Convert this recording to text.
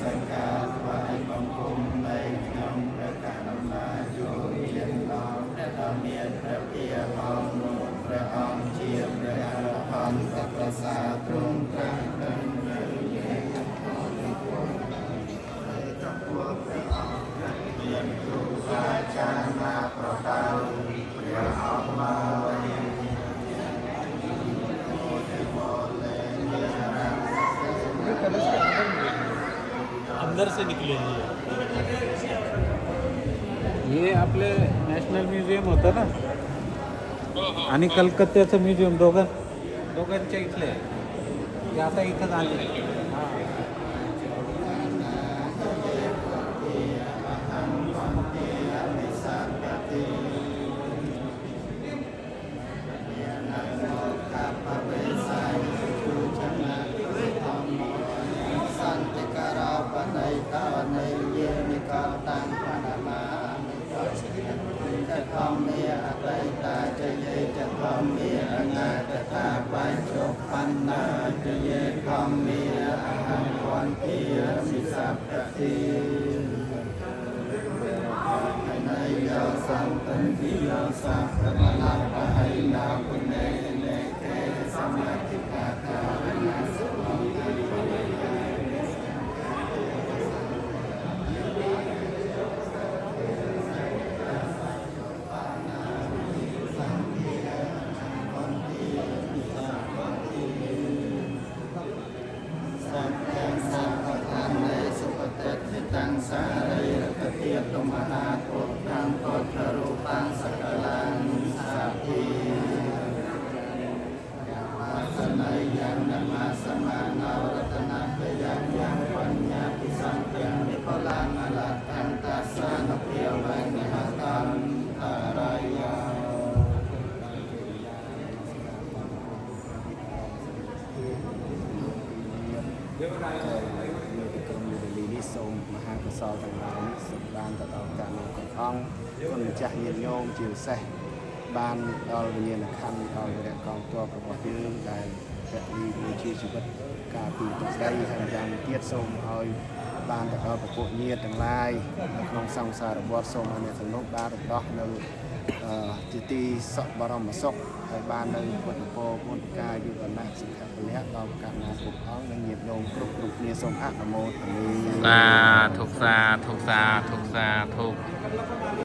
สักการถวายบังคมในขนมประกาศมาอยู่เรียนน้อมพระธรรมเนียนพระเพียรองค์พระองค์เชียร์พระอรหันตประสาทตรงกลางเป็นเรื่องใหญ่เรียนครูอาจารย์มาประกาศเพื่อออกมาวันนี้ अंदर से निकले हैं हे आपले नॅशनल म्युझियम होतं ना आणि कलकत्त्याचं म्युझियम दोघांच्या इथले ते आता इथं झालेសូមមហាកុសលទាំងឡាយនេះសូមបានទៅដល់ការនោះកងគុណម្ចាស់ញាតិញោមជាពិសេសបានដល់វិញ្ញាណក្ខន្ធដល់វរៈកងទ័ពរបស់យើងដែលពលីមួយជាជីវិតការពីទឹកដីហើយយ៉ាងទៀតសូមឲ្យបានទៅដល់ពពួកញាតិទាំងឡាយនៅក្នុងសង្សារវត្តសូមឲ្យអ្នកទាំងនោះបានរំដោះនៅជាទីសុខបរមសុខហើយបាននៅពុទ្ធពរពុទ្ធកាយុវណៈសុខៈពលៈដល់កណ្ណាគ្រប់អង្គនិងញាតិញោមគ្រប់គ្នាសូមអនុមោទនាសាធុសាធុសាធុសាធុ